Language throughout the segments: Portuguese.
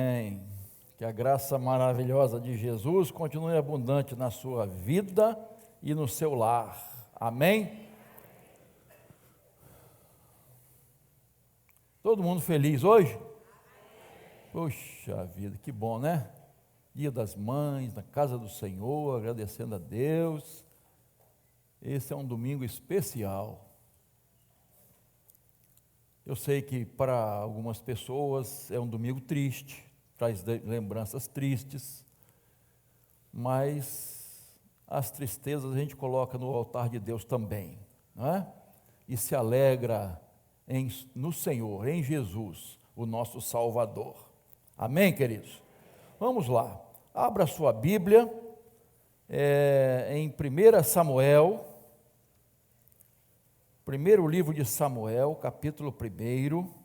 Amém. Que a graça maravilhosa de Jesus continue abundante na sua vida e no seu lar. Amém? Todo mundo feliz hoje? Puxa vida, que bom, né? Dia das Mães, na casa do Senhor, agradecendo a Deus. Esse é um domingo especial. Eu sei que para algumas pessoas é um domingo triste, traz lembranças tristes, mas as tristezas a gente coloca no altar de Deus também, não é? E se alegra no Senhor, em Jesus, o nosso Salvador. Amém, queridos? Vamos lá, abra sua Bíblia em 1 Samuel, primeiro livro de Samuel, capítulo 1.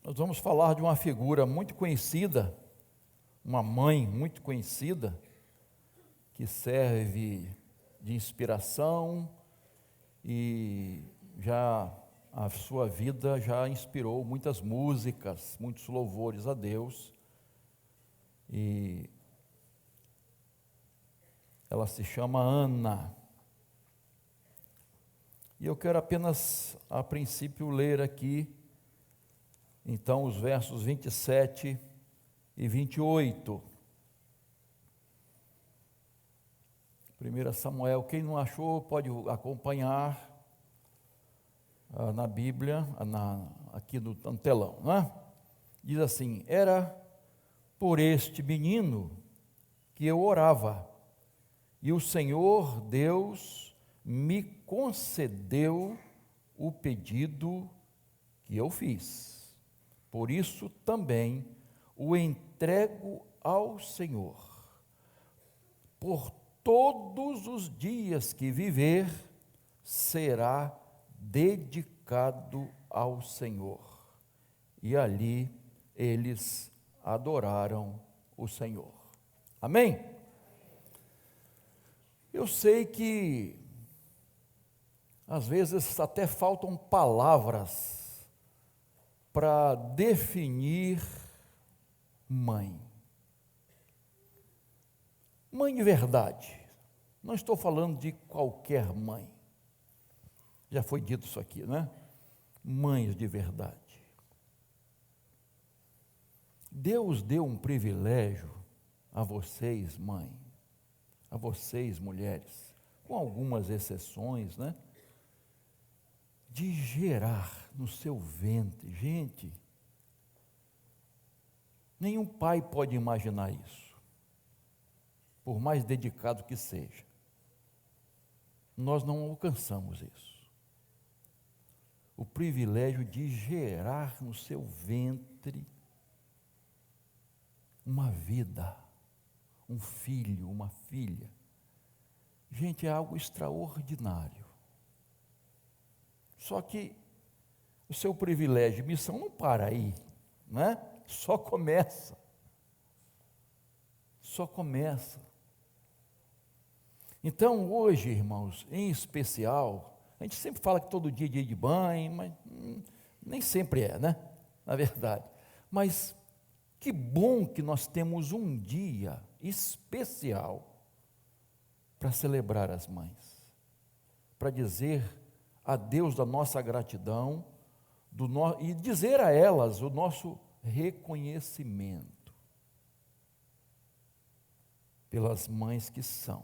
Nós vamos falar de uma figura muito conhecida, uma mãe muito conhecida, que serve de inspiração e a sua vida já inspirou muitas músicas, muitos louvores a Deus. E ela se chama Ana. E eu quero apenas, a princípio, ler aqui, então, os versos 27 e 28. 1 Samuel, quem não achou, pode acompanhar na Bíblia, aqui no telão, não é? Diz assim: era por este menino que eu orava, e o Senhor Deus me concedeu o pedido que eu fiz. Por isso também o entrego ao Senhor. Por todos os dias que viver, será dedicado ao Senhor. E ali eles adoraram o Senhor. Amém? Eu sei que às vezes até faltam palavras para definir mãe. Mãe de verdade. Não estou falando de qualquer mãe. Já foi dito isso aqui, não é? Mães de verdade. Deus deu um privilégio a vocês, mãe, a vocês, mulheres, com algumas exceções, né? De gerar no seu ventre. Gente, nenhum pai pode imaginar isso, por mais dedicado que seja. Nós não alcançamos isso. O privilégio de gerar no seu ventre uma vida, um filho, uma filha. Gente, é algo extraordinário. Só que o seu privilégio, missão não para aí, né? Só começa. Só começa. Então, hoje, irmãos, em especial, a gente sempre fala que todo dia é dia de banho, mas nem sempre é, né? Na verdade. Mas que bom que nós temos um dia especial para celebrar as mães, para dizer a Deus da nossa gratidão e dizer a elas o nosso reconhecimento pelas mães que são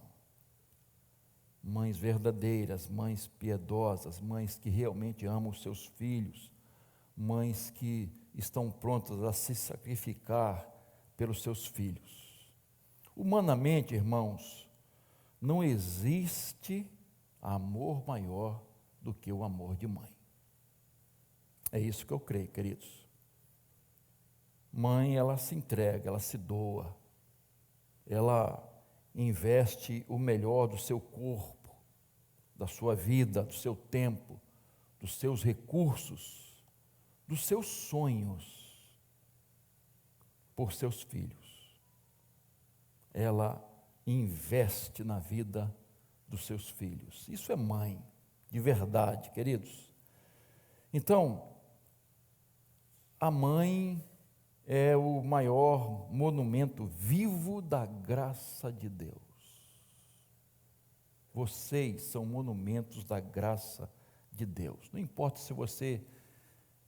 mães verdadeiras, mães piedosas, mães que realmente amam os seus filhos, mães que estão prontas a se sacrificar pelos seus filhos. Humanamente, irmãos, não existe amor maior do que o amor de mãe. É isso que eu creio, queridos. Mãe, ela se entrega, ela se doa, ela investe o melhor do seu corpo, da sua vida, do seu tempo, dos seus recursos, dos seus sonhos, por seus filhos. Ela investe na vida dos seus filhos. Isso é mãe, de verdade, queridos. Então, a mãe é o maior monumento vivo da graça de Deus. Vocês são monumentos da graça de Deus. Não importa se você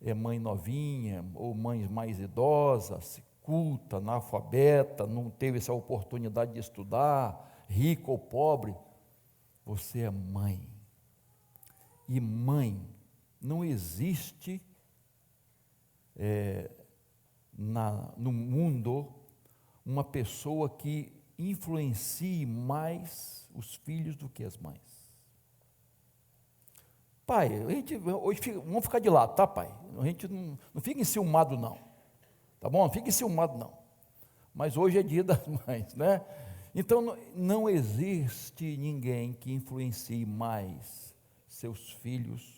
é mãe novinha ou mãe mais idosa, culta, analfabeta, não teve essa oportunidade de estudar, rico ou pobre, você é mãe. E mãe, não existe no mundo uma pessoa que influencie mais os filhos do que as mães. Pai, a gente hoje vamos ficar de lado, tá, pai? A gente não fica enciumado, não. Tá bom? Não fica enciumado, não. Mas hoje é dia das mães, né? Então, não existe ninguém que influencie mais seus filhos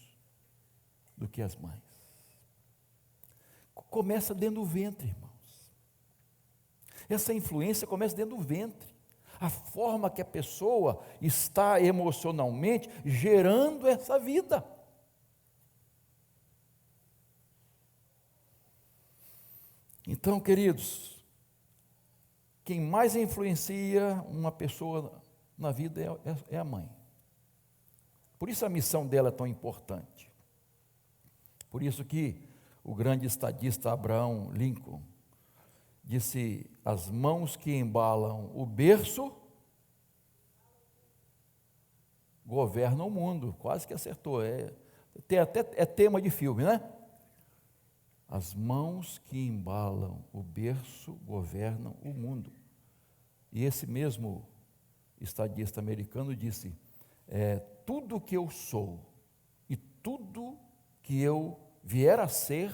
do que as mães. Começa dentro do ventre, irmãos. Essa influência começa dentro do ventre. A forma que a pessoa está emocionalmente gerando essa vida. Então, queridos, quem mais influencia uma pessoa na vida é a mãe. Por isso a missão dela é tão importante. Por isso que o grande estadista Abraham Lincoln disse: as mãos que embalam o berço governam o mundo. Quase que acertou. É tema de filme, né? As mãos que embalam o berço governam o mundo. E esse mesmo estadista americano disse: tudo que eu sou e tudo que eu vier a ser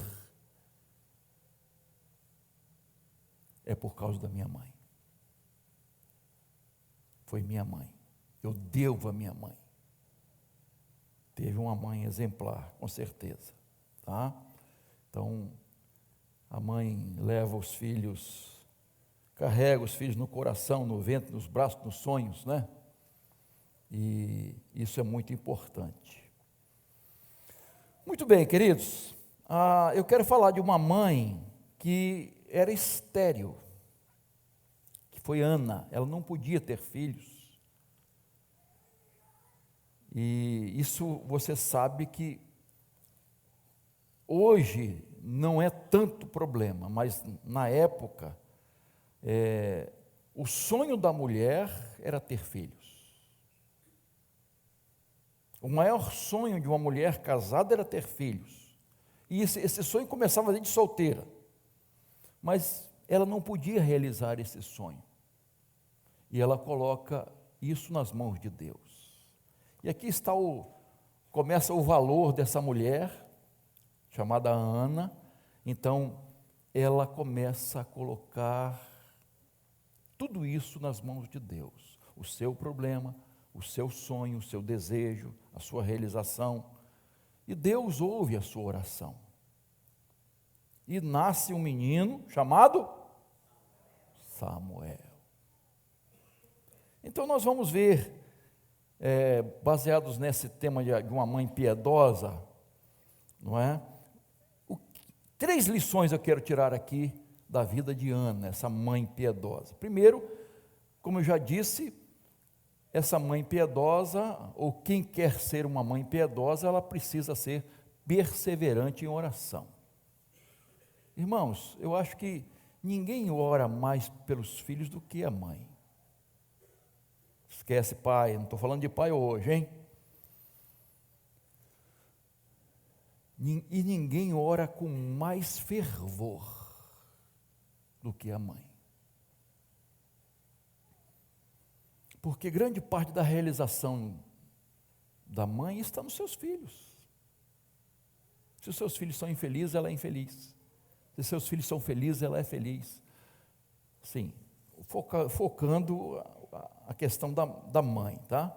é por causa da minha mãe. Foi minha mãe. Eu devo a minha mãe. Teve uma mãe exemplar, com certeza, tá? Então, a mãe leva os filhos, carrega os filhos no coração, no ventre, nos braços, nos sonhos, né? E isso é muito importante. Muito bem, queridos, eu quero falar de uma mãe que era estéril, que foi Ana. Ela não podia ter filhos. E isso você sabe que hoje não é tanto problema, mas na época, o sonho da mulher era ter filhos. O maior sonho de uma mulher casada era ter filhos. E esse sonho começava desde solteira. Mas ela não podia realizar esse sonho. E ela coloca isso nas mãos de Deus. E aqui começa o valor dessa mulher, chamada Ana. Então, ela começa a colocar tudo isso nas mãos de Deus. O seu problema, o seu sonho, o seu desejo, a sua realização. E Deus ouve a sua oração. E nasce um menino chamado Samuel. Então nós vamos ver, baseados nesse tema de uma mãe piedosa, não é? 3 lições eu quero tirar aqui da vida de Ana, essa mãe piedosa. Primeiro, como eu já disse, essa mãe piedosa, ou quem quer ser uma mãe piedosa, ela precisa ser perseverante em oração. Irmãos, eu acho que ninguém ora mais pelos filhos do que a mãe. Esquece pai, não estou falando de pai hoje, hein? E ninguém ora com mais fervor do que a mãe. Porque grande parte da realização da mãe está nos seus filhos. Se os seus filhos são infelizes, ela é infeliz. Se seus filhos são felizes, ela é feliz. Sim, focando a questão da mãe, tá?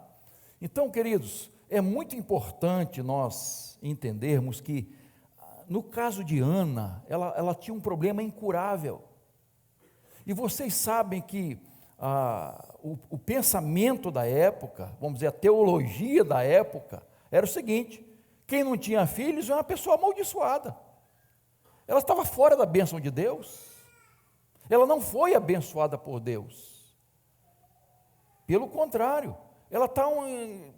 Então, queridos, é muito importante nós entendermos que, no caso de Ana, ela tinha um problema incurável. E vocês sabem que o pensamento da época, vamos dizer, a teologia da época, era o seguinte, Quem não tinha filhos é uma pessoa amaldiçoada. Ela estava fora da bênção de Deus. Ela não foi abençoada por Deus. Pelo contrário, ela está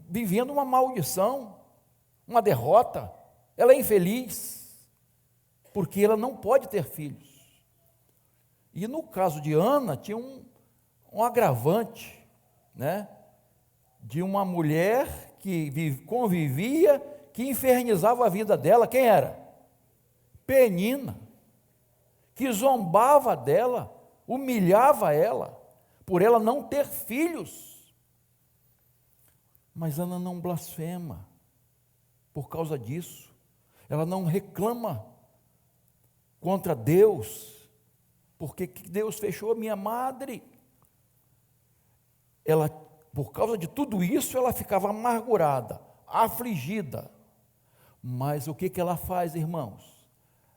vivendo uma maldição, uma derrota. Ela é infeliz, porque ela não pode ter filhos. E no caso de Ana, tinha um agravante, né? De uma mulher que convivia, que infernizava a vida dela. Quem era? Penina, que zombava dela, humilhava ela, por ela não ter filhos. Mas Ana não blasfema por causa disso. Ela não reclama contra Deus, porque Deus fechou a minha madre. Ela, por causa de tudo isso, ela ficava amargurada, afligida. Mas o que ela faz, irmãos?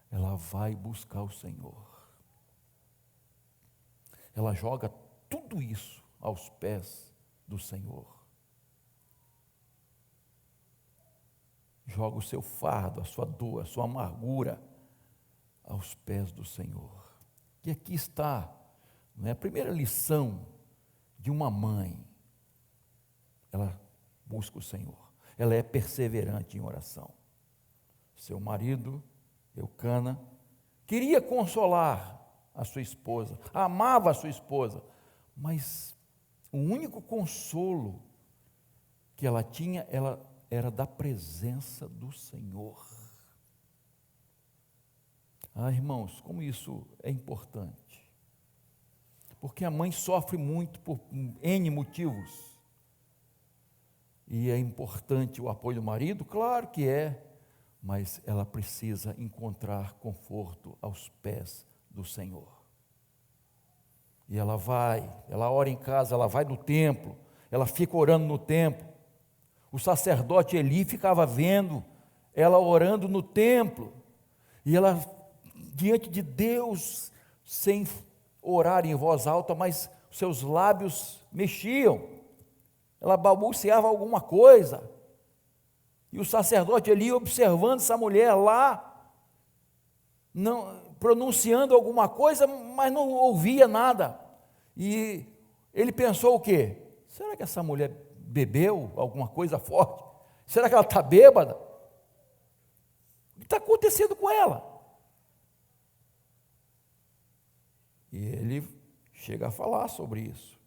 Ela vai buscar o Senhor. Ela joga tudo isso aos pés do Senhor. Joga o seu fardo, a sua dor, a sua amargura aos pés do Senhor. E aqui está, não é, a primeira lição de uma mãe. Ela busca o Senhor. Ela é perseverante em oração. Seu marido, Eucana, queria consolar a sua esposa, amava a sua esposa, mas o único consolo que ela tinha, ela era da presença do Senhor. Irmãos, como isso é importante. Porque a mãe sofre muito por N motivos. E é importante o apoio do marido? Claro que é, mas ela precisa encontrar conforto aos pés do Senhor. E ela ora em casa, ela vai no templo, ela fica orando no templo. O sacerdote Eli ficava vendo ela orando no templo, e ela diante de Deus, sem orar em voz alta, mas seus lábios mexiam, ela balbuciava alguma coisa, e o sacerdote Eli observando essa mulher lá, não, pronunciando alguma coisa, mas não ouvia nada, e ele pensou o quê? Será que essa mulher bebeu alguma coisa forte? Será que ela está bêbada? O que está acontecendo com ela? E ele chega a falar sobre isso.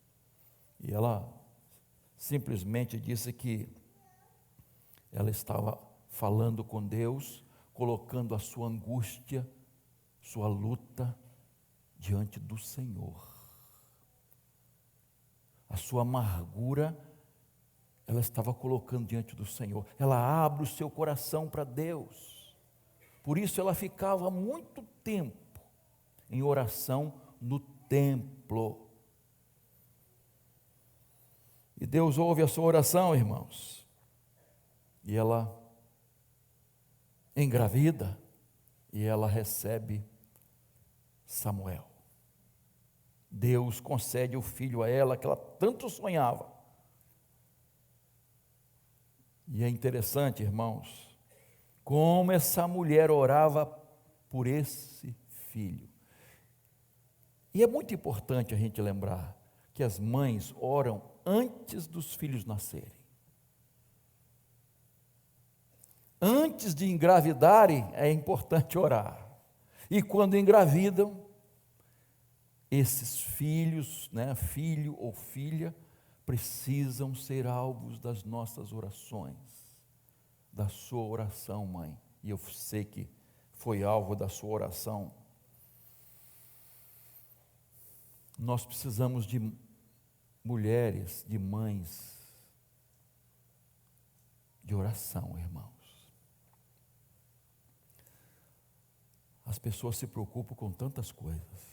E ela simplesmente disse que ela estava falando com Deus, colocando a sua angústia, sua luta diante do Senhor. A sua amargura, ela estava colocando diante do Senhor. Ela abre o seu coração para Deus. Por isso ela ficava muito tempo em oração no templo. E Deus ouve a sua oração, irmãos. E ela engravida e ela recebe Samuel. Deus concede o filho a ela que ela tanto sonhava. E é interessante, irmãos, como essa mulher orava por esse filho. E é muito importante a gente lembrar que as mães oram antes dos filhos nascerem. Antes de engravidarem, é importante orar. E quando engravidam, esses filhos, né, filho ou filha, precisam ser alvos das nossas orações, da sua oração, mãe. E eu sei que foi alvo da sua oração. Nós precisamos de mulheres, de mães, de oração, irmãos. As pessoas se preocupam com tantas coisas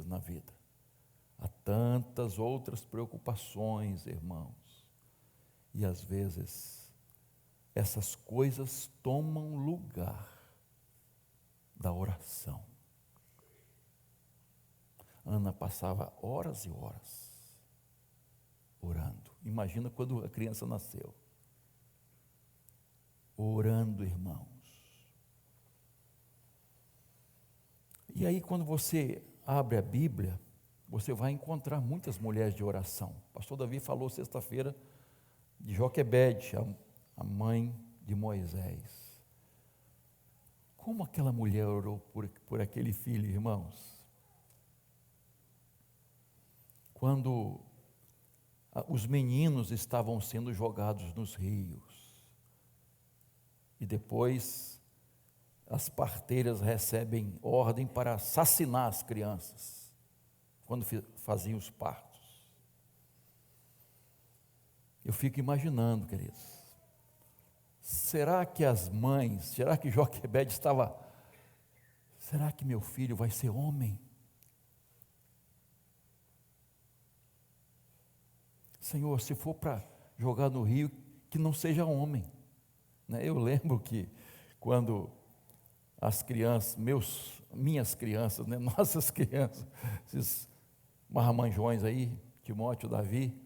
na vida. Há tantas outras preocupações, irmãos. E às vezes, essas coisas tomam lugar da oração. Ana passava horas e horas orando. Imagina quando a criança nasceu. orando, irmãos. E aí, quando você abre a Bíblia, você vai encontrar muitas mulheres de oração. O pastor Davi falou sexta-feira de Joquebede, a mãe de Moisés. Como aquela mulher orou por aquele filho, irmãos? Quando os meninos estavam sendo jogados nos rios, e depois as parteiras recebem ordem para assassinar as crianças, quando faziam os partos. Eu fico imaginando, queridos, será que as mães, será que Joquebede estava, será que meu filho vai ser homem? Senhor, se for para jogar no rio, que não seja homem. Eu lembro que quando as crianças, minhas crianças, nossas crianças, esses marmanjões aí, Timóteo, Davi,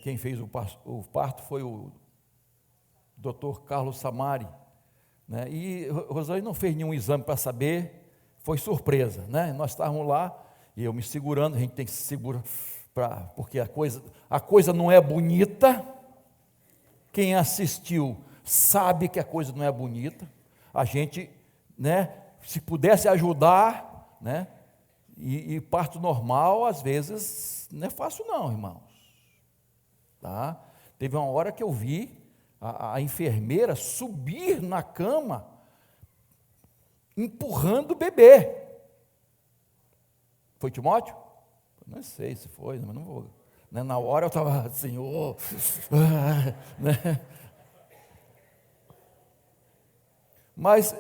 quem fez o parto foi o Dr. Carlos Samari, e Rosane não fez nenhum exame para saber, foi surpresa, nós estávamos lá, e eu me segurando, a gente tem que se segurar, porque a coisa não é bonita. Quem assistiu sabe que a coisa não é bonita. A gente, se pudesse ajudar, e parto normal, às vezes, não é fácil não, irmãos. Tá? Teve uma hora que eu vi a enfermeira subir na cama, empurrando o bebê. Foi Timóteo? Não sei se foi, mas não vou. Na hora eu estava assim, Mas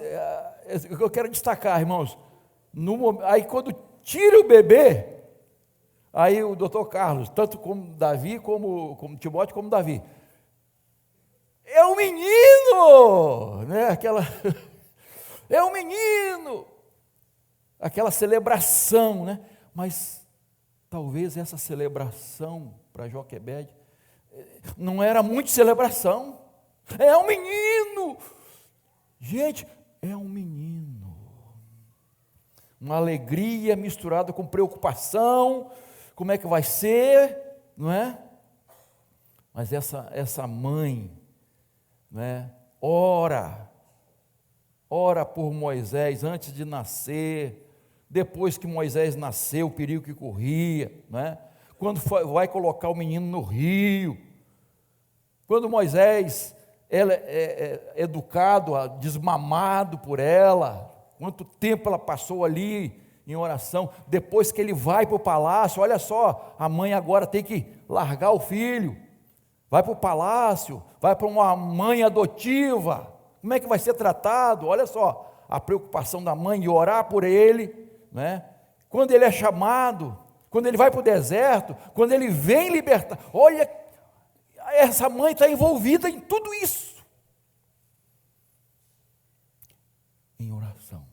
o que eu quero destacar, irmãos, aí quando tira o bebê, aí o doutor Carlos, tanto como Davi, como Timóteo, como Davi, é um menino, é um menino, aquela celebração, mas talvez essa celebração para Joquebede não era muito celebração. É um menino. Gente, é um menino. Uma alegria misturada com preocupação. Como é que vai ser, não é? Mas essa mãe, ora por Moisés antes de nascer. Depois que Moisés nasceu, o perigo que corria, quando vai colocar o menino no rio, quando Moisés é educado, desmamado por ela, quanto tempo ela passou ali em oração, depois que ele vai para o palácio, olha só, a mãe agora tem que largar o filho, vai para o palácio, vai para uma mãe adotiva, como é que vai ser tratado? Olha só, a preocupação da mãe de orar por ele, quando ele é chamado, quando ele vai para o deserto, quando ele vem libertar, olha, essa mãe está envolvida em tudo isso, em oração,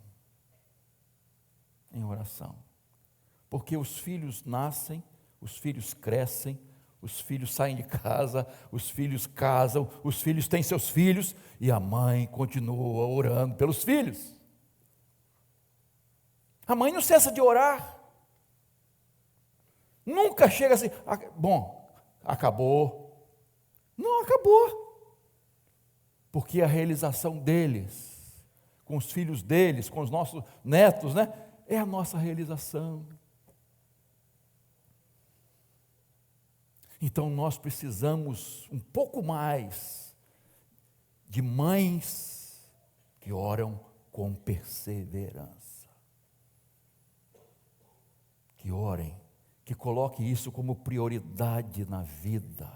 porque os filhos nascem, os filhos crescem, os filhos saem de casa, os filhos casam, os filhos têm seus filhos, e a mãe continua orando pelos filhos. A mãe não cessa de orar, nunca chega assim, bom, acabou. Não acabou, porque a realização deles, com os filhos deles, com os nossos netos, é a nossa realização. Então nós precisamos um pouco mais de mães que oram com perseverança. Que orem, que coloquem isso como prioridade na vida.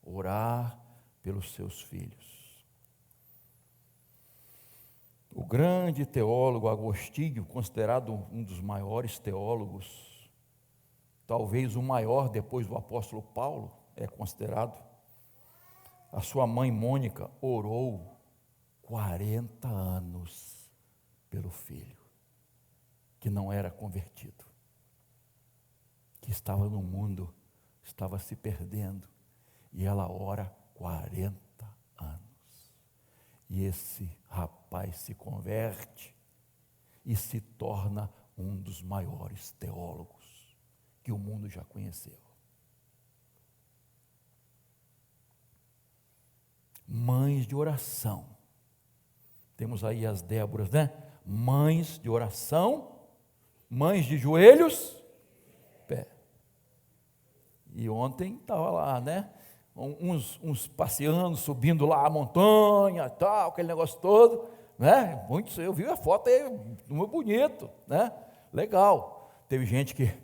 Orar pelos seus filhos. O grande teólogo Agostinho, considerado um dos maiores teólogos, talvez o maior depois do apóstolo Paulo, é considerado. A sua mãe Mônica orou 40 anos pelo filho, que não era convertido, que estava no mundo, estava se perdendo, e ela ora 40 anos. E esse rapaz se converte e se torna um dos maiores teólogos que o mundo já conheceu. Mães de oração. Temos aí as Déboras, né? Mães de oração, mães de joelhos, pé. E ontem estava lá, né? Uns passeando, subindo lá a montanha, tal, aquele negócio todo, né? Muitos, eu vi a foto aí, muito bonito, né? Legal. Teve gente que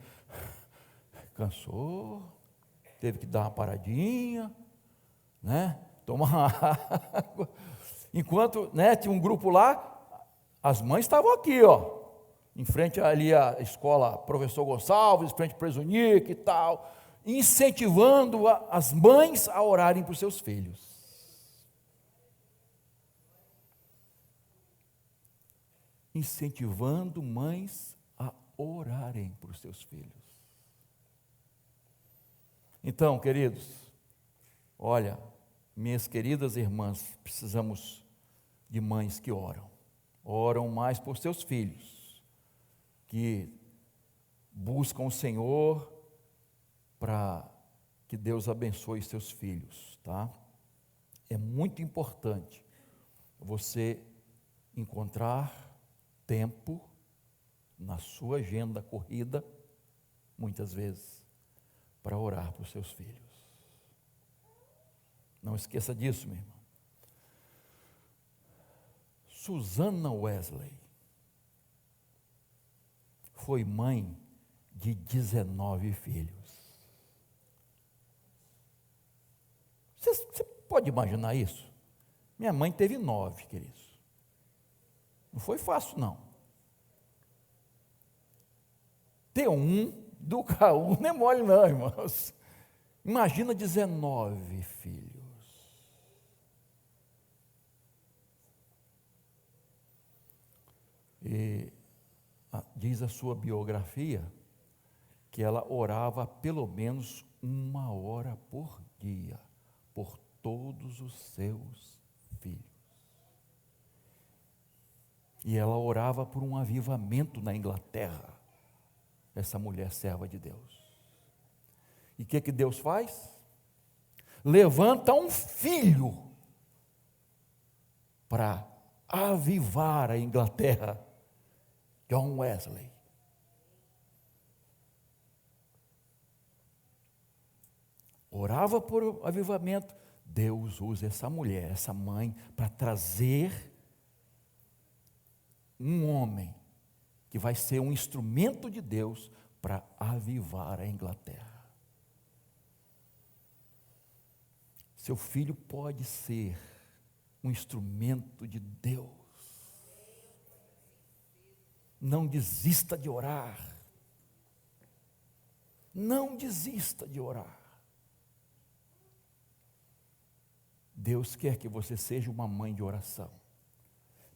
cansou, teve que dar uma paradinha, né? Tomar água. Enquanto, né, tinha um grupo lá, as mães estavam aqui, ó, em frente ali à escola Professor Gonçalves, em frente ao Presunic e tal, incentivando as mães a orarem por seus filhos. Incentivando mães a orarem por seus filhos. Então, queridos, olha, minhas queridas irmãs, precisamos de mães que oram mais por seus filhos, que buscam o Senhor para que Deus abençoe seus filhos, tá? É muito importante você encontrar tempo na sua agenda corrida, muitas vezes, para orar por seus filhos. Não esqueça disso, meu irmão. Susana Wesley foi mãe de 19 filhos. Você pode imaginar isso? Minha mãe teve 9, queridos. Não foi fácil, não. Ter educar não é mole, não, irmãos. Imagina 19 filhos. E diz a sua biografia que ela orava pelo menos 1 hora por dia por todos os seus filhos. E ela orava por um avivamento na Inglaterra, essa mulher serva de Deus. E o que Deus faz? Levanta um filho para avivar a Inglaterra, John Wesley. Orava por avivamento. Deus usa essa mulher, essa mãe, para trazer um homem que vai ser um instrumento de Deus para avivar a Inglaterra. Seu filho pode ser um instrumento de Deus. Não desista de orar. Não desista de orar. Deus quer que você seja uma mãe de oração,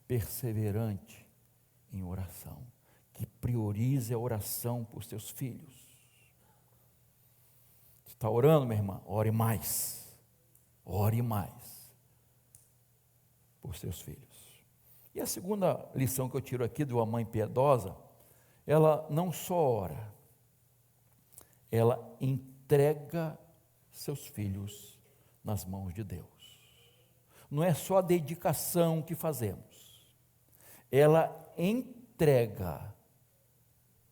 perseverante em oração, que priorize a oração por seus filhos. Você está orando, minha irmã? Ore mais. Ore mais por seus filhos. E a segunda lição que eu tiro aqui de uma mãe piedosa, ela não só ora, ela entrega seus filhos nas mãos de Deus. Não é só a dedicação que fazemos, ela entrega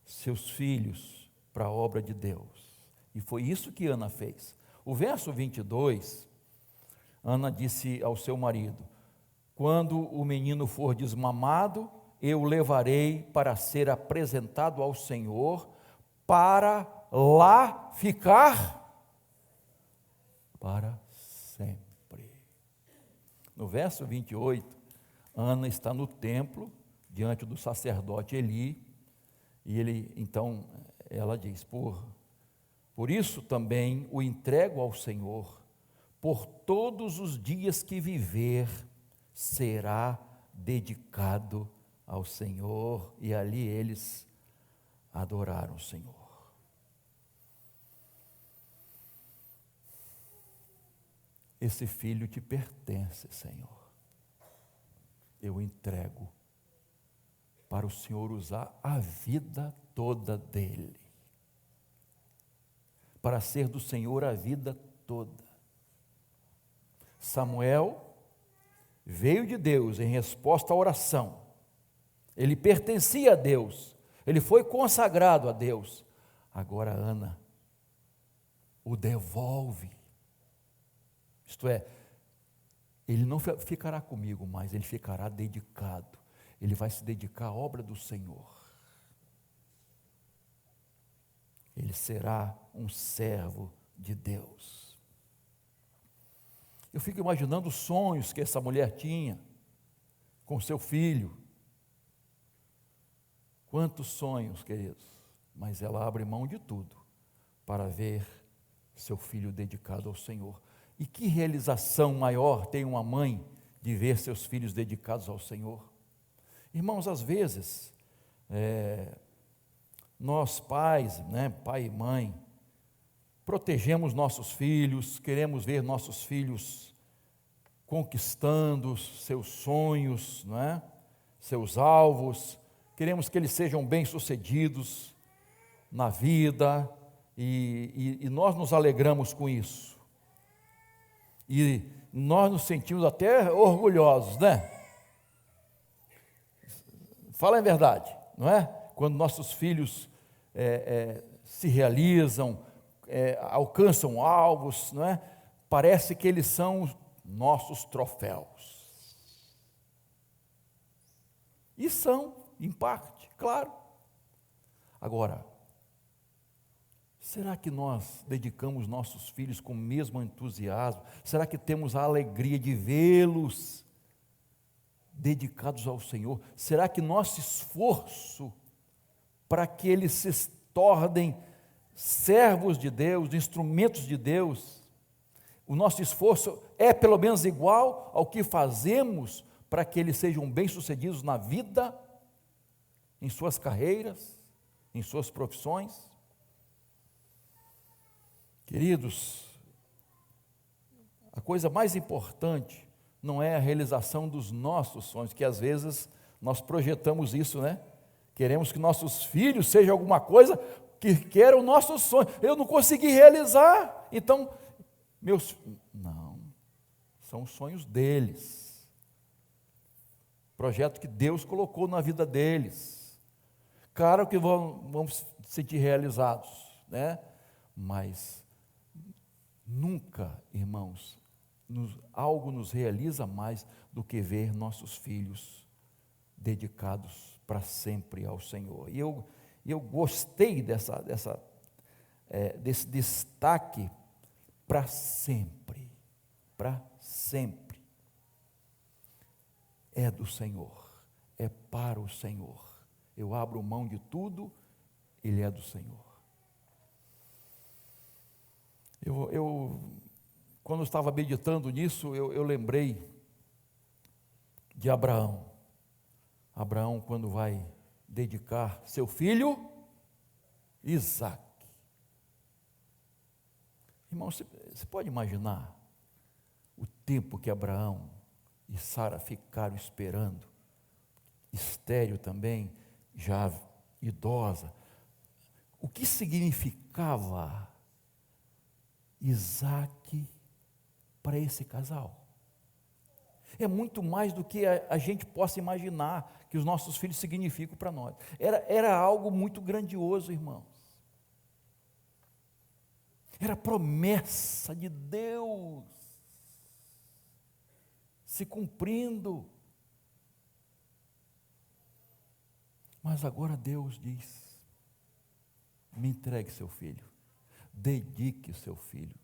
seus filhos para a obra de Deus. E foi isso que Ana fez. O verso 22, Ana disse ao seu marido: quando o menino for desmamado, eu o levarei para ser apresentado ao Senhor, para lá ficar para sempre. No verso 28, Ana está no templo, diante do sacerdote Eli, e então, ela diz: por isso também o entrego ao Senhor, por todos os dias que viver, será dedicado ao Senhor. E ali eles adoraram o Senhor. Esse filho te pertence, Senhor. eu entrego para o Senhor usar a vida toda dele, para ser do Senhor a vida toda. Samuel veio de Deus em resposta à oração, ele pertencia a Deus, ele foi consagrado a Deus. Agora Ana o devolve, isto é, ele não ficará comigo, mas ele ficará dedicado, ele vai se dedicar à obra do Senhor, ele será um servo de Deus. Eu fico imaginando os sonhos que essa mulher tinha com seu filho. Quantos sonhos, queridos, mas ela abre mão de tudo para ver seu filho dedicado ao Senhor. E que realização maior tem uma mãe de ver seus filhos dedicados ao Senhor? Irmãos, às vezes, nós pais, pai e mãe, protegemos nossos filhos, queremos ver nossos filhos conquistando seus sonhos, seus alvos, queremos que eles sejam bem-sucedidos na vida, e nós nos alegramos com isso, e nós nos sentimos até orgulhosos, Fala a verdade, não é? Quando nossos filhos se realizam, alcançam alvos, não é? Parece que eles são nossos troféus. E são, em parte, claro. Agora, será que nós dedicamos nossos filhos com o mesmo entusiasmo? Será que temos a alegria de vê-los dedicados ao Senhor? Será que nosso esforço para que eles se tornem servos de Deus, instrumentos de Deus, o nosso esforço é pelo menos igual ao que fazemos para que eles sejam bem-sucedidos na vida, em suas carreiras, em suas profissões? Queridos, a coisa mais importante não é a realização dos nossos sonhos, que às vezes nós projetamos isso, Queremos que nossos filhos sejam alguma coisa que queiram o nosso sonho. Eu não consegui realizar, então, não, são os sonhos deles, projeto que Deus colocou na vida deles, claro que vão se sentir realizados, mas nunca, irmãos, algo nos realiza mais do que ver nossos filhos dedicados para sempre ao Senhor. E eu gostei desse destaque para sempre, é do Senhor, é para o Senhor. Eu abro mão de tudo, ele é do Senhor. Quando eu estava meditando nisso, eu lembrei de Abraão. Abraão, quando vai dedicar seu filho Isaque. Irmão, você pode imaginar o tempo que Abraão e Sara ficaram esperando, estéril também, já idosa, o que significava Isaque para esse casal? É muito mais do que a gente possa imaginar que os nossos filhos significam para nós. Era algo muito grandioso, irmãos. Era promessa de Deus se cumprindo. Mas agora Deus diz: me entregue seu filho, dedique o seu filho.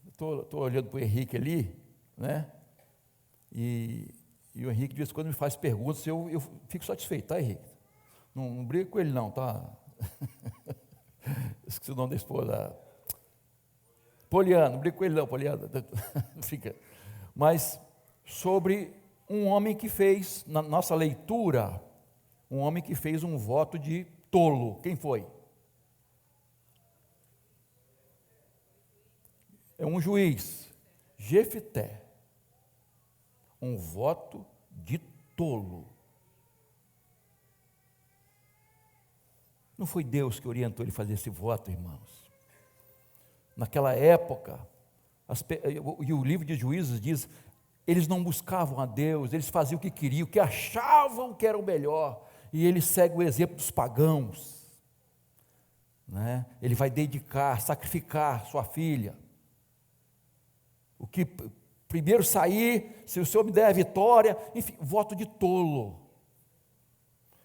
Estou olhando para o Henrique ali, E o Henrique de vez em quando me faz perguntas, eu fico satisfeito, tá, Henrique? Não briga com ele não, tá? Esqueci o nome da esposa. Poliana, não briga com ele não, Poliana. Fica. Mas sobre um homem que fez, na nossa leitura, um homem que fez um voto de tolo. Quem foi? é um juiz, Jefté, um voto de tolo. Não foi Deus que orientou ele a fazer esse voto, irmãos. Naquela época, e o livro de Juízes diz, eles não buscavam a Deus, eles faziam o que queriam, o que achavam que era o melhor, e ele segue o exemplo dos pagãos, né? Ele vai dedicar, sacrificar sua filha, o que primeiro sair, se o Senhor me der a vitória, enfim, voto de tolo.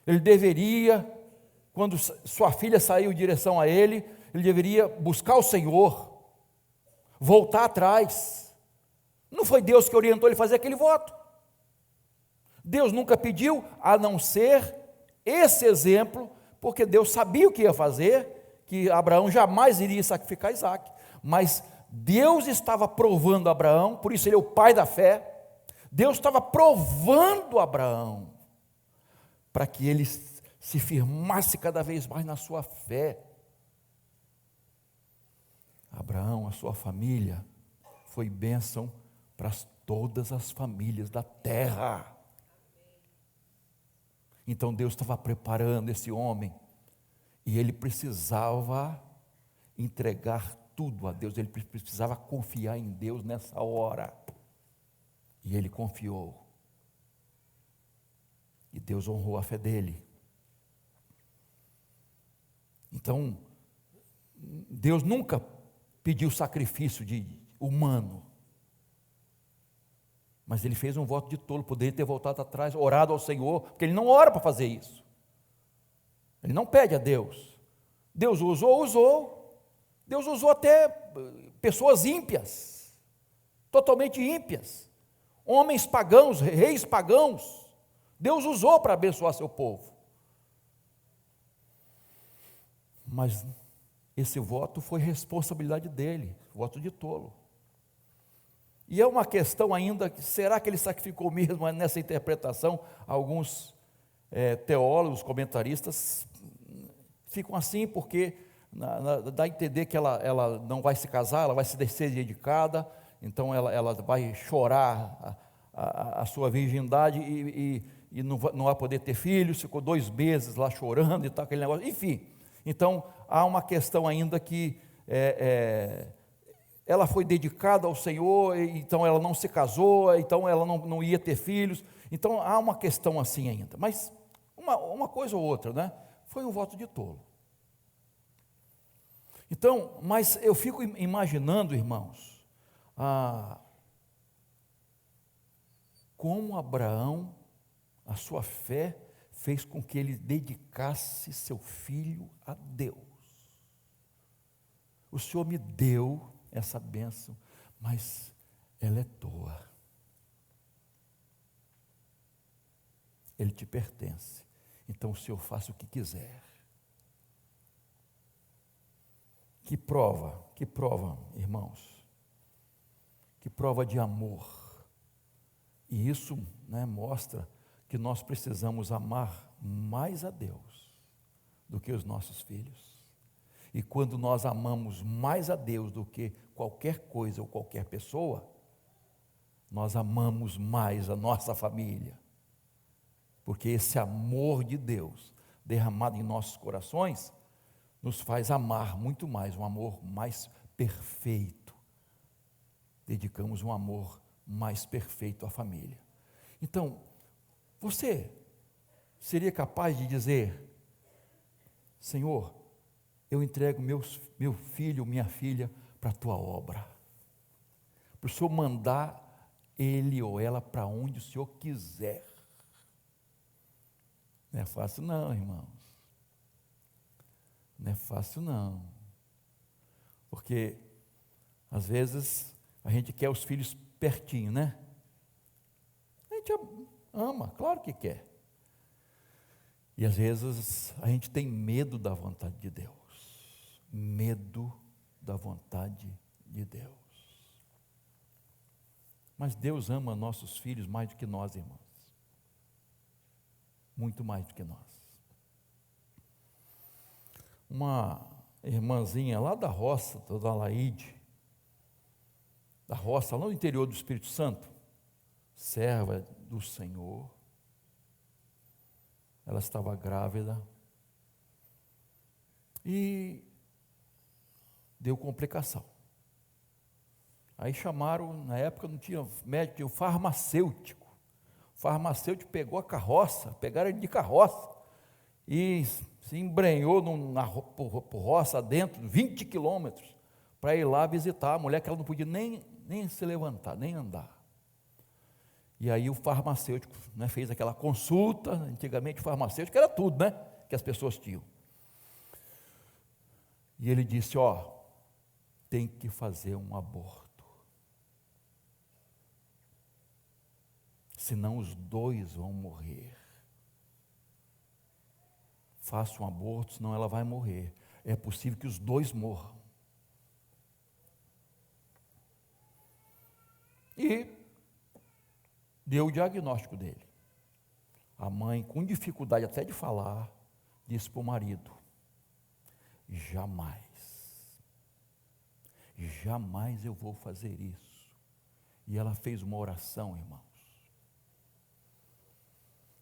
Ele deveria, quando sua filha saiu em direção a ele deveria buscar o Senhor, voltar atrás. Não foi Deus que orientou ele a fazer aquele voto. Deus nunca pediu, a não ser esse exemplo, porque Deus sabia o que ia fazer, que Abraão jamais iria sacrificar Isaque, mas Deus estava provando Abraão, por isso ele é o pai da fé. Deus estava provando Abraão, para que ele se firmasse cada vez mais na sua fé. Abraão, a sua família, foi bênção para todas as famílias da terra. Então Deus estava preparando esse homem, e ele precisava entregar tudo a Deus, ele precisava confiar em Deus nessa hora, e ele confiou, e Deus honrou a fé dele. Então, Deus nunca pediu sacrifício humano, mas ele fez um voto de tolo, poderia ter voltado atrás, orado ao Senhor, porque ele não ora para fazer isso, ele não pede a Deus. Deus usou, Deus usou até pessoas ímpias, totalmente ímpias, homens pagãos, reis pagãos, Deus usou para abençoar seu povo, mas esse voto foi responsabilidade dele, voto de tolo. E é uma questão ainda, será que ele sacrificou mesmo nessa interpretação? Alguns teólogos, comentaristas, ficam assim porque dá a entender que ela não vai se casar, ela vai ser dedicada, então ela vai chorar a sua virgindade e não vai poder ter filhos, ficou 2 meses lá chorando e tal, aquele negócio, enfim. Então há uma questão ainda que ela foi dedicada ao Senhor, então ela não se casou, então ela não ia ter filhos, então há uma questão assim ainda, mas uma coisa ou outra, né? Foi um voto de tolo. Então, mas eu fico imaginando, irmãos, como Abraão, a sua fé, fez com que ele dedicasse seu filho a Deus. O Senhor me deu essa bênção, mas ela é tua. Ele te pertence. Então o Senhor faça o que quiser. Que prova, irmãos, que prova de amor. E isso, né, mostra que nós precisamos amar mais a Deus do que os nossos filhos. E quando nós amamos mais a Deus do que qualquer coisa ou qualquer pessoa, nós amamos mais a nossa família. Porque esse amor de Deus derramado em nossos corações nos faz amar muito mais, um amor mais perfeito. Dedicamos um amor mais perfeito à família. Então, você seria capaz de dizer: Senhor, eu entrego meu filho, minha filha para a tua obra, para o Senhor mandar ele ou ela para onde o Senhor quiser. Não é fácil não, irmãos. Não é fácil não, porque às vezes a gente quer os filhos pertinho, né? A gente ama, claro que quer, e às vezes a gente tem medo da vontade de Deus, medo da vontade de Deus, mas Deus ama nossos filhos mais do que nós, irmãos, muito mais do que nós. Uma irmãzinha lá da roça, da Laide, da roça, lá no interior do Espírito Santo, serva do Senhor. Ela estava grávida e deu complicação. Aí chamaram, na época não tinha médico, tinha o farmacêutico. O farmacêutico pegou a carroça, pegaram ele de carroça e se embrenhou por roça dentro, 20 quilômetros, para ir lá visitar a mulher, que ela não podia nem se levantar, nem andar. E aí o farmacêutico, né, fez aquela consulta. Antigamente o farmacêutico era tudo, né, que as pessoas tinham. E ele disse, tem que fazer um aborto, senão os dois vão morrer. Faça um aborto, senão ela vai morrer. É possível que os dois morram. E deu o diagnóstico dele. A mãe, com dificuldade até de falar, disse para o marido: jamais eu vou fazer isso. E ela fez uma oração, irmãos.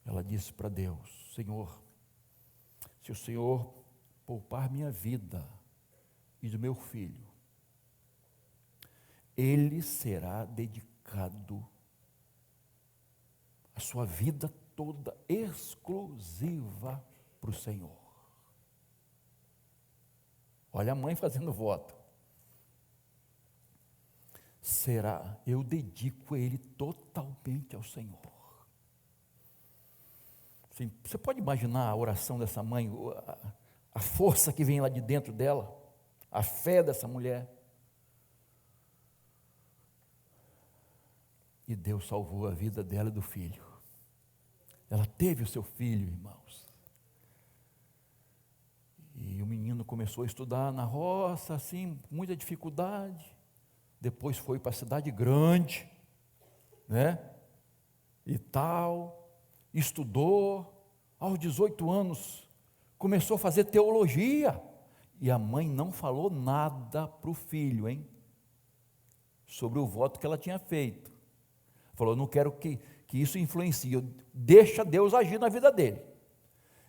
Ela disse para Deus: Senhor, se o Senhor poupar minha vida e do meu filho, ele será dedicado a sua vida toda exclusiva para o Senhor. Olha a mãe fazendo voto. Eu dedico ele totalmente ao Senhor. Sim, você pode imaginar a oração dessa mãe, a força que vem lá de dentro dela, a fé dessa mulher. E Deus salvou a vida dela e do filho. Ela teve o seu filho, irmãos. E o menino começou a estudar na roça, assim, muita dificuldade. Depois foi para a cidade grande, né? E tal, estudou. Aos 18 anos, começou a fazer teologia. E a mãe não falou nada para o filho, sobre o voto que ela tinha feito. Falou: não quero que isso influencie, deixa Deus agir na vida dele.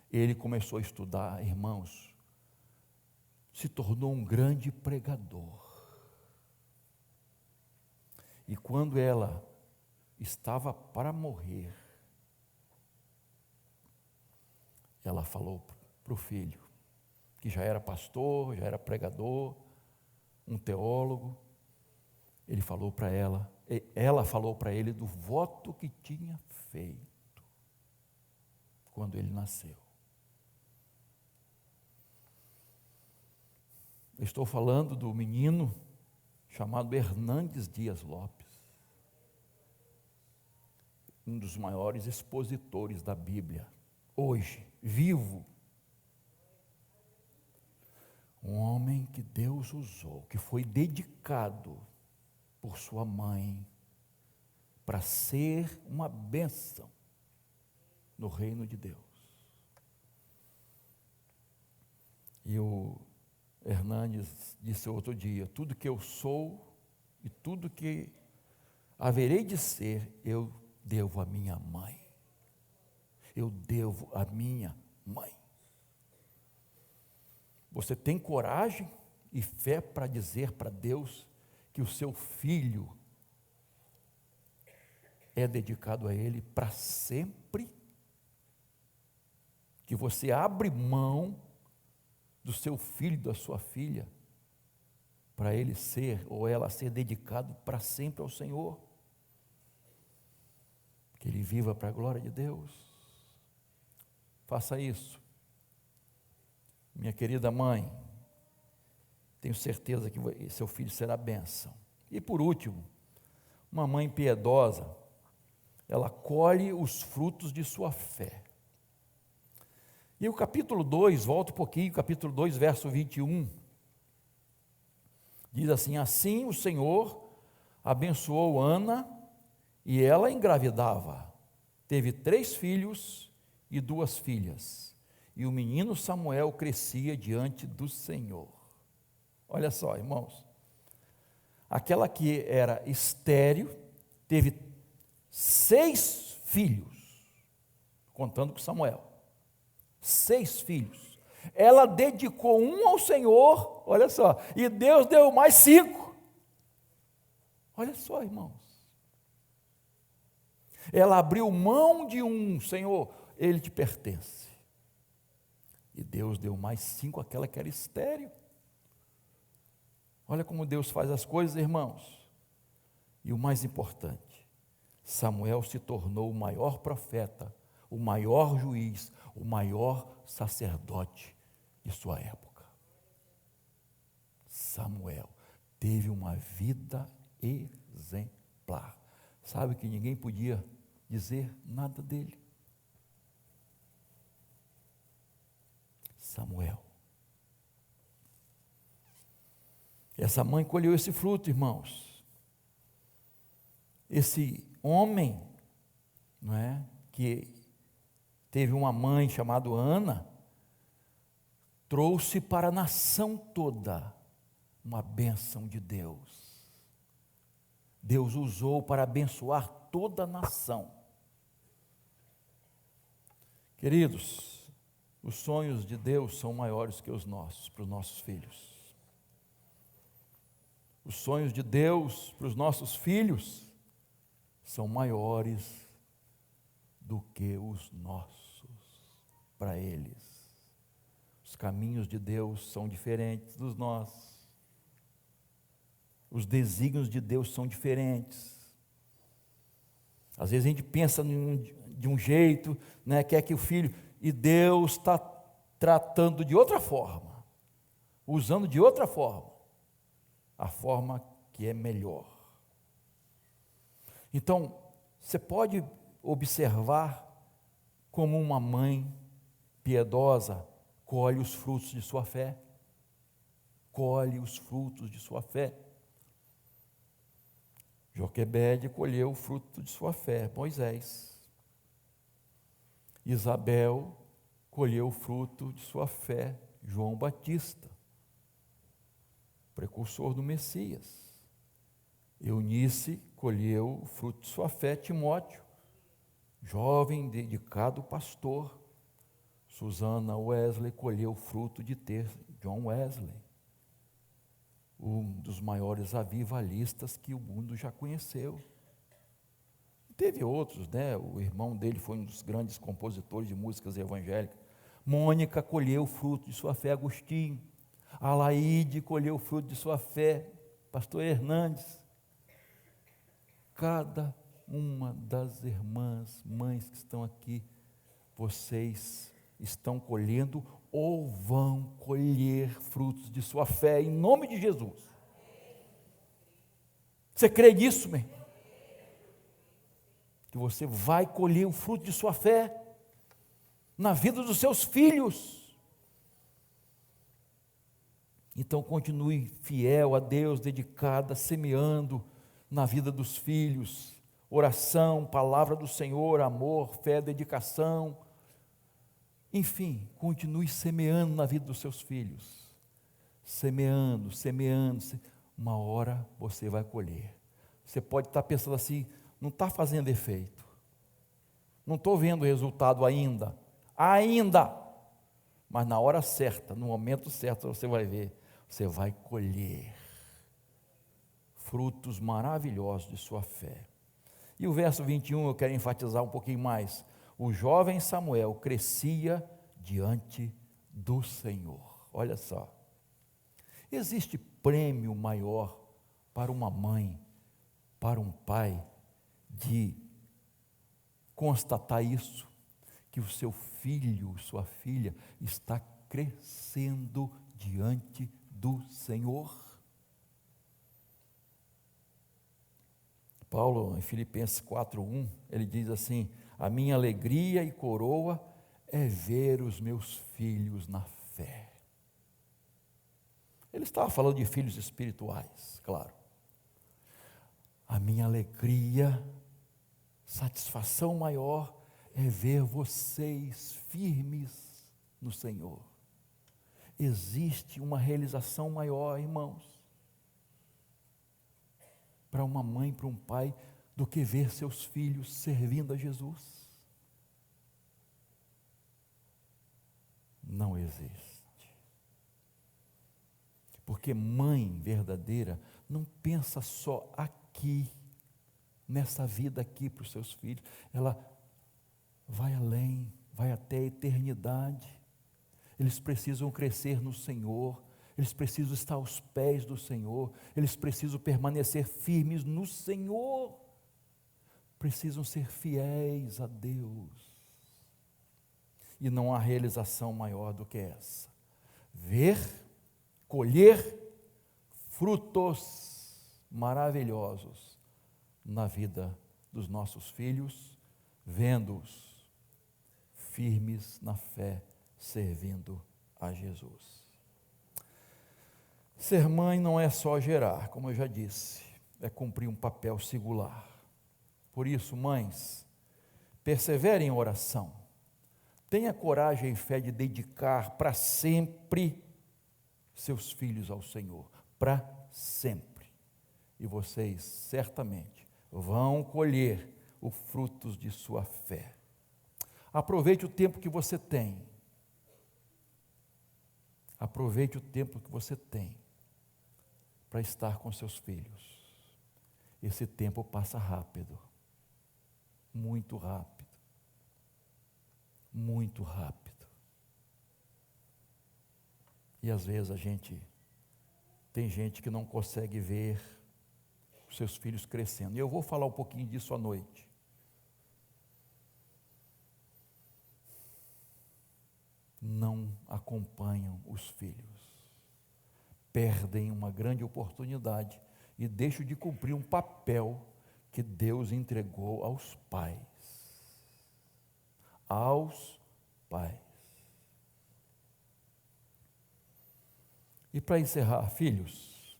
Ele começou a estudar, irmãos, se tornou um grande pregador. E quando ela estava para morrer, ela falou para o filho, que já era pastor, já era pregador, um teólogo. Ele falou para ela falou para ele do voto que tinha feito quando ele nasceu. Eu estou falando do menino chamado Hernandes Dias Lopes, um dos maiores expositores da Bíblia, hoje, vivo. Um homem que Deus usou, que foi dedicado por sua mãe para ser uma bênção no reino de Deus. E o Hernandes disse outro dia: tudo que eu sou e tudo que haverei de ser, eu devo à minha mãe. Eu devo à minha mãe. Você tem coragem e fé para dizer para Deus que o seu filho é dedicado a Ele para sempre? Que você abre mão do seu filho, da sua filha, para ele ser ou ela ser dedicado para sempre ao Senhor? Que ele viva para a glória de Deus. Faça isso. Minha querida mãe, tenho certeza que seu filho será bênção. E por último, uma mãe piedosa, ela colhe os frutos de sua fé. E o capítulo 2, volta um pouquinho, capítulo 2, verso 21, diz assim: assim o Senhor abençoou Ana, e ela engravidava, teve 3 filhos e 2 filhas, e o menino Samuel crescia diante do Senhor. Olha só, irmãos, aquela que era estéril, teve 6 filhos, contando com Samuel. 6 filhos. Ela dedicou um ao Senhor, olha só, e Deus deu mais 5. Olha só, irmãos. Ela abriu mão de um, Senhor, ele te pertence. E Deus deu mais 5 àquela que era estéril. Olha como Deus faz as coisas, irmãos. E o mais importante, Samuel se tornou o maior profeta, o maior juiz, o maior sacerdote de sua época. Samuel teve uma vida exemplar. Sabe que ninguém podia dizer nada dele. Samuel. Essa mãe colheu esse fruto, irmãos. Esse homem, não é, que teve uma mãe chamada Ana, trouxe para a nação toda uma bênção de Deus. Deus usou para abençoar toda a nação. Queridos, os sonhos de Deus são maiores que os nossos, para os nossos filhos. Os sonhos de Deus para os nossos filhos são maiores do que os nossos para eles. Os caminhos de Deus são diferentes dos nossos. Os desígnios de Deus são diferentes. Às vezes a gente pensa de um jeito, né, quer que o filho, e Deus está tratando de outra forma, usando de outra forma, a forma que é melhor. Então, você pode observar como uma mãe piedosa colhe os frutos de sua fé. Colhe os frutos de sua fé. Joquebede colheu o fruto de sua fé, Moisés. Isabel colheu o fruto de sua fé, João Batista, precursor do Messias. Eunice colheu o fruto de sua fé, Timóteo, jovem dedicado pastor. Susana Wesley colheu o fruto de ter John Wesley, um dos maiores avivalistas que o mundo já conheceu. Teve outros, né? O irmão dele foi um dos grandes compositores de músicas evangélicas. Mônica colheu o fruto de sua fé, Agostinho. Alaide colheu o fruto de sua fé, pastor Hernandes. Cada uma das irmãs, mães que estão aqui, vocês estão colhendo ou vão colher frutos de sua fé, em nome de Jesus. Você crê nisso, meu irmão? Que você vai colher o fruto de sua fé na vida dos seus filhos. Então continue fiel a Deus, dedicada, semeando na vida dos filhos, oração, palavra do Senhor, amor, fé, dedicação. Enfim, continue semeando na vida dos seus filhos. Semeando, semeando. Uma hora você vai colher. Você pode estar pensando assim, não está fazendo efeito. Não estou vendo o resultado ainda. Mas na hora certa, no momento certo, você vai ver. Você vai colher frutos maravilhosos de sua fé. E o verso 21 eu quero enfatizar um pouquinho mais. O jovem Samuel crescia diante do Senhor. Olha só. Existe prêmio maior para uma mãe, para um pai, de constatar isso, que o seu filho, sua filha, está crescendo diante do Senhor. Paulo, em Filipenses 4:1, ele diz assim: a minha alegria e coroa é ver os meus filhos na fé. Ele estava falando de filhos espirituais, claro. A minha alegria, satisfação maior é ver vocês firmes no Senhor. Existe uma realização maior, irmãos. para uma mãe, para um pai, do que ver seus filhos servindo a Jesus? Não existe. Porque mãe verdadeira não pensa só aqui, nessa vida aqui para os seus filhos. Ela vai além, vai até a eternidade. Eles precisam crescer no Senhor, eles precisam estar aos pés do Senhor, eles precisam permanecer firmes no Senhor, precisam ser fiéis a Deus. E não há realização maior do que essa: ver, colher frutos maravilhosos na vida dos nossos filhos, vendo-os firmes na fé, servindo a Jesus. Ser mãe não é só gerar, como eu já disse, é cumprir um papel singular. Por isso, mães, perseverem em oração, tenha coragem e fé de dedicar para sempre seus filhos ao Senhor, para sempre, e vocês certamente vão colher os frutos de sua fé. Aproveite o tempo que você tem. Aproveite o tempo que você tem para estar com seus filhos. Esse tempo passa rápido, muito rápido, muito rápido. E às vezes tem gente que não consegue ver os seus filhos crescendo. E eu vou falar um pouquinho disso à noite. Não acompanham os filhos, perdem uma grande oportunidade e deixam de cumprir um papel que Deus entregou aos pais. Aos pais. E para encerrar, filhos,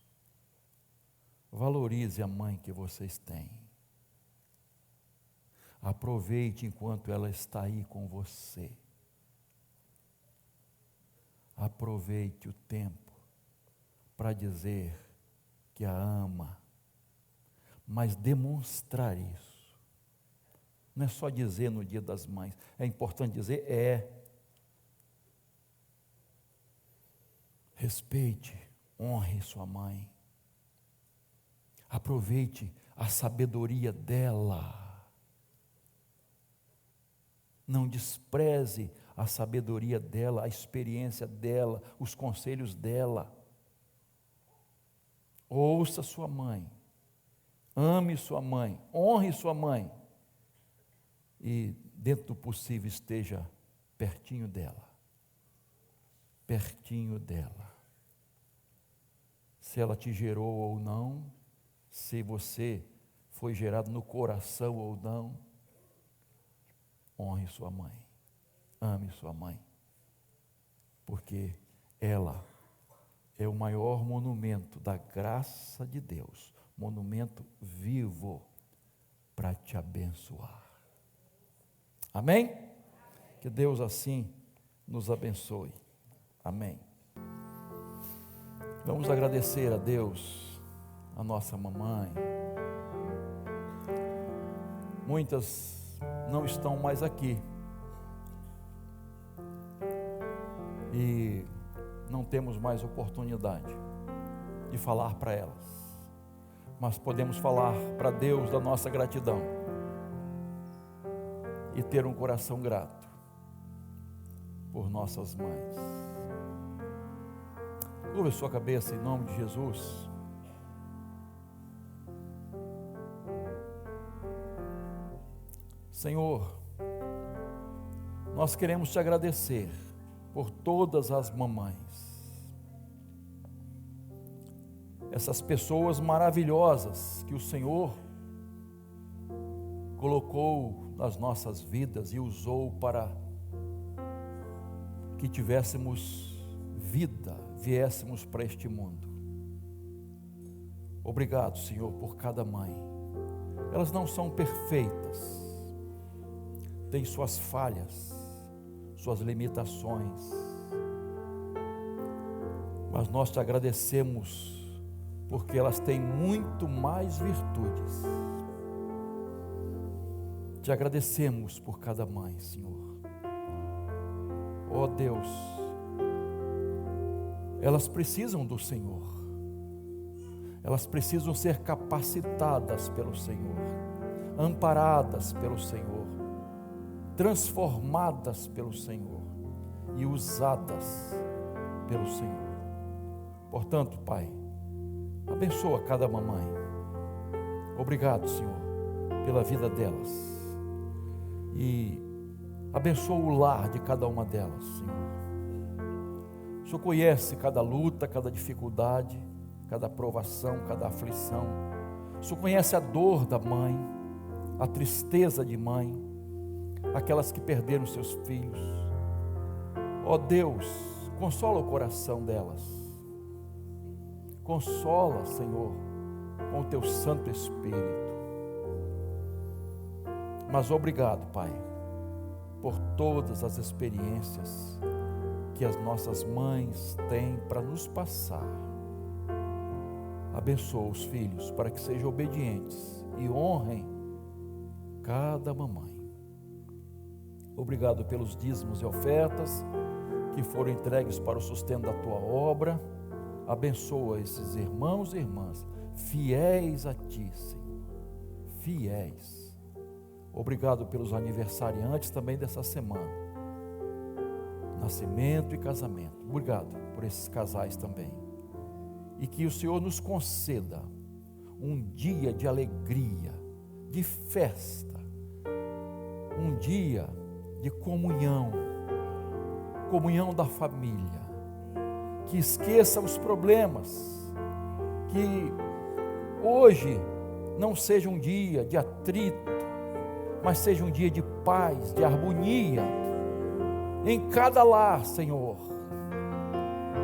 valorize a mãe que vocês têm. Aproveite enquanto ela está aí com você. Aproveite o tempo para dizer que a ama, mas demonstrar isso. Não é só dizer no Dia das Mães, é importante dizer, respeite, honre sua mãe, aproveite a sabedoria dela, não despreze a sabedoria dela, a experiência dela, os conselhos dela. Ouça sua mãe, ame sua mãe, honre sua mãe e, dentro do possível, esteja pertinho dela. Pertinho dela. Se ela te gerou ou não, se você foi gerado no coração ou não, honre sua mãe. Ame sua mãe, porque ela é o maior monumento da graça de Deus, monumento vivo para te abençoar. Amém? Que Deus assim nos abençoe. Amém. Vamos agradecer a Deus, a nossa mamãe. Muitas não estão mais aqui. E não temos mais oportunidade de falar para elas, mas podemos falar para Deus da nossa gratidão e ter um coração grato por nossas mães. Curva a sua cabeça em nome de Jesus. Senhor, nós queremos te agradecer por todas as mamães, essas pessoas maravilhosas que o Senhor colocou nas nossas vidas e usou para que tivéssemos vida, viéssemos para este mundo. Obrigado, Senhor, por cada mãe. Elas não são perfeitas, têm suas falhas, suas limitações, mas nós te agradecemos porque elas têm muito mais virtudes. Te agradecemos por cada mãe, Senhor. Ó Deus, elas precisam do Senhor, elas precisam ser capacitadas pelo Senhor, amparadas pelo Senhor, transformadas pelo Senhor e usadas pelo Senhor. Portanto, Pai, abençoa cada mamãe. Obrigado, Senhor, pela vida delas, e abençoa o lar de cada uma delas, Senhor. O Senhor conhece cada luta, cada dificuldade, cada provação, cada aflição. O Senhor conhece a dor da mãe, a tristeza de mãe, aquelas que perderam seus filhos. Ó Deus, consola o coração delas. Consola, Senhor, com o Teu Santo Espírito. Mas obrigado, Pai, por todas as experiências que as nossas mães têm para nos passar. Abençoa os filhos para que sejam obedientes e honrem cada mamãe. Obrigado pelos dízimos e ofertas que foram entregues para o sustento da Tua obra. Abençoa esses irmãos e irmãs fiéis a Ti, Senhor, fiéis. Obrigado pelos aniversariantes também dessa semana, nascimento e casamento. Obrigado por esses casais também. E que o Senhor nos conceda um dia de alegria, de festa, um dia de comunhão da família, que esqueça os problemas, que hoje não seja um dia de atrito, mas seja um dia de paz, de harmonia, em cada lar, Senhor.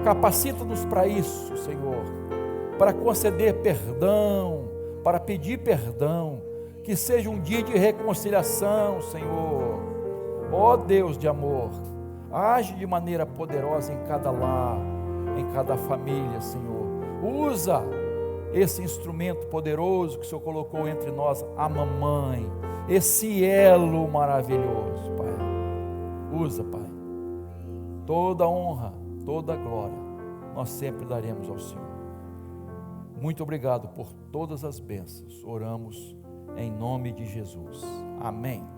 Capacita-nos para isso, Senhor, para conceder perdão, para pedir perdão, que seja um dia de reconciliação, Senhor. Ó Deus de amor, age de maneira poderosa em cada lar, em cada família, Senhor. Usa esse instrumento poderoso que o Senhor colocou entre nós, a mamãe, esse elo maravilhoso, Pai. Usa, Pai. Toda a honra, toda a glória, nós sempre daremos ao Senhor. Muito obrigado por todas as bênçãos. Oramos em nome de Jesus. Amém.